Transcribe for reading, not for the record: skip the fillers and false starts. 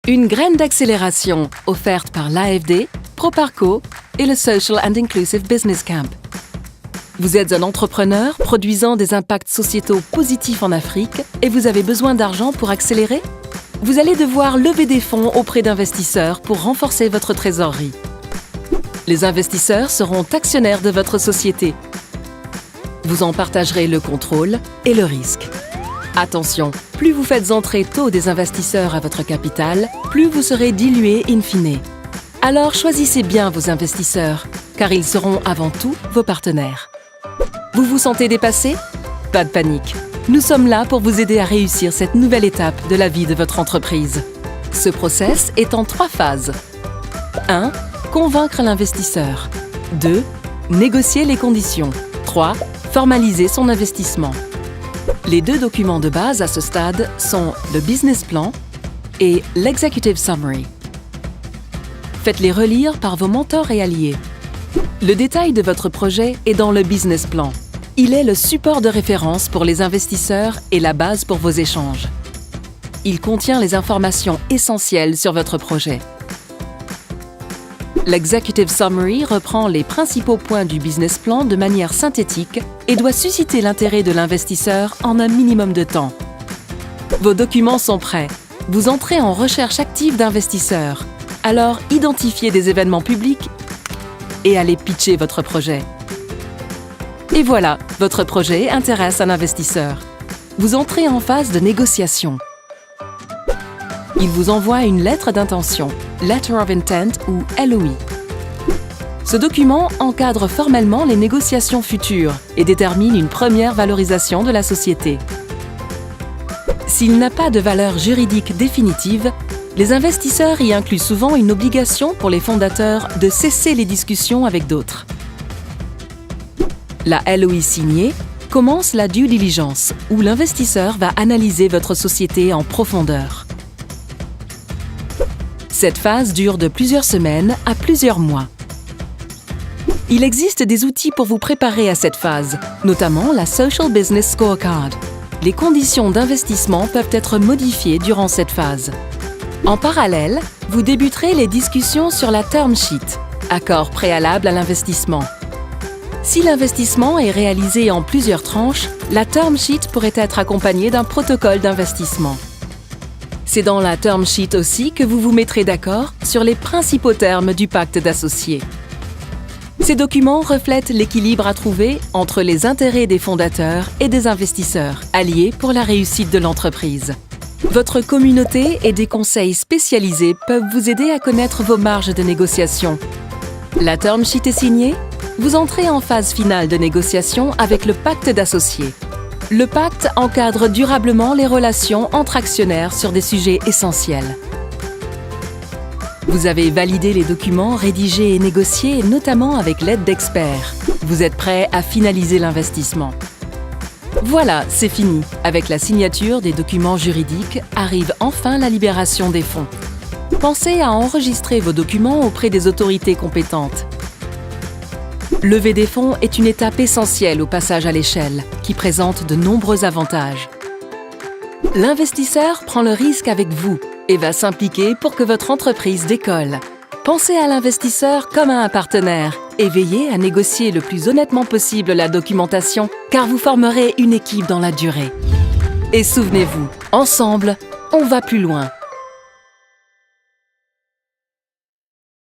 Une graine d'accélération offerte par l'AFD, Proparco et le Social and Inclusive Business Camp. Vous êtes un entrepreneur produisant des impacts sociétaux positifs en Afrique et vous avez besoin d'argent pour accélérer? Vous allez devoir lever des fonds auprès d'investisseurs pour renforcer votre trésorerie. Les investisseurs seront actionnaires de votre société. Vous en partagerez le contrôle et le risque. Attention, plus vous faites entrer tôt des investisseurs à votre capital, plus vous serez dilué in fine. Alors choisissez bien vos investisseurs, car ils seront avant tout vos partenaires. Vous vous sentez dépassé? Pas de panique. Nous sommes là pour vous aider à réussir cette nouvelle étape de la vie de votre entreprise. Ce process est en 3 phases. 1. Convaincre l'investisseur. 2. Négocier les conditions. 3. Formaliser son investissement. Les 2 documents de base à ce stade sont le business plan et l'executive summary. Faites-les relire par vos mentors et alliés. Le détail de votre projet est dans le business plan. Il est le support de référence pour les investisseurs et la base pour vos échanges. Il contient les informations essentielles sur votre projet. L'executive summary reprend les principaux points du business plan de manière synthétique et doit susciter l'intérêt de l'investisseur en un minimum de temps. Vos documents sont prêts. Vous entrez en recherche active d'investisseurs. Alors, identifiez des événements publics et allez pitcher votre projet. Et voilà, votre projet intéresse un investisseur. Vous entrez en phase de négociation. Il vous envoie une lettre d'intention, Letter of Intent ou LOI. Ce document encadre formellement les négociations futures et détermine une première valorisation de la société. S'il n'a pas de valeur juridique définitive, les investisseurs y incluent souvent une obligation pour les fondateurs de cesser les discussions avec d'autres. La LOI signée commence la due diligence, où l'investisseur va analyser votre société en profondeur. Cette phase dure de plusieurs semaines à plusieurs mois. Il existe des outils pour vous préparer à cette phase, notamment la Social Business Scorecard. Les conditions d'investissement peuvent être modifiées durant cette phase. En parallèle, vous débuterez les discussions sur la term sheet, accord préalable à l'investissement. Si l'investissement est réalisé en plusieurs tranches, la term sheet pourrait être accompagnée d'un protocole d'investissement. C'est dans la term sheet aussi que vous vous mettrez d'accord sur les principaux termes du pacte d'associés. Ces documents reflètent l'équilibre à trouver entre les intérêts des fondateurs et des investisseurs, alliés pour la réussite de l'entreprise. Votre communauté et des conseils spécialisés peuvent vous aider à connaître vos marges de négociation. La term sheet est signée, vous entrez en phase finale de négociation avec le pacte d'associés. Le pacte encadre durablement les relations entre actionnaires sur des sujets essentiels. Vous avez validé les documents rédigés et négociés, notamment avec l'aide d'experts. Vous êtes prêt à finaliser l'investissement. Voilà, c'est fini. Avec la signature des documents juridiques, arrive enfin la libération des fonds. Pensez à enregistrer vos documents auprès des autorités compétentes. Lever des fonds est une étape essentielle au passage à l'échelle, qui présente de nombreux avantages. L'investisseur prend le risque avec vous et va s'impliquer pour que votre entreprise décolle. Pensez à l'investisseur comme à un partenaire et veillez à négocier le plus honnêtement possible la documentation, car vous formerez une équipe dans la durée. Et souvenez-vous, ensemble, on va plus loin.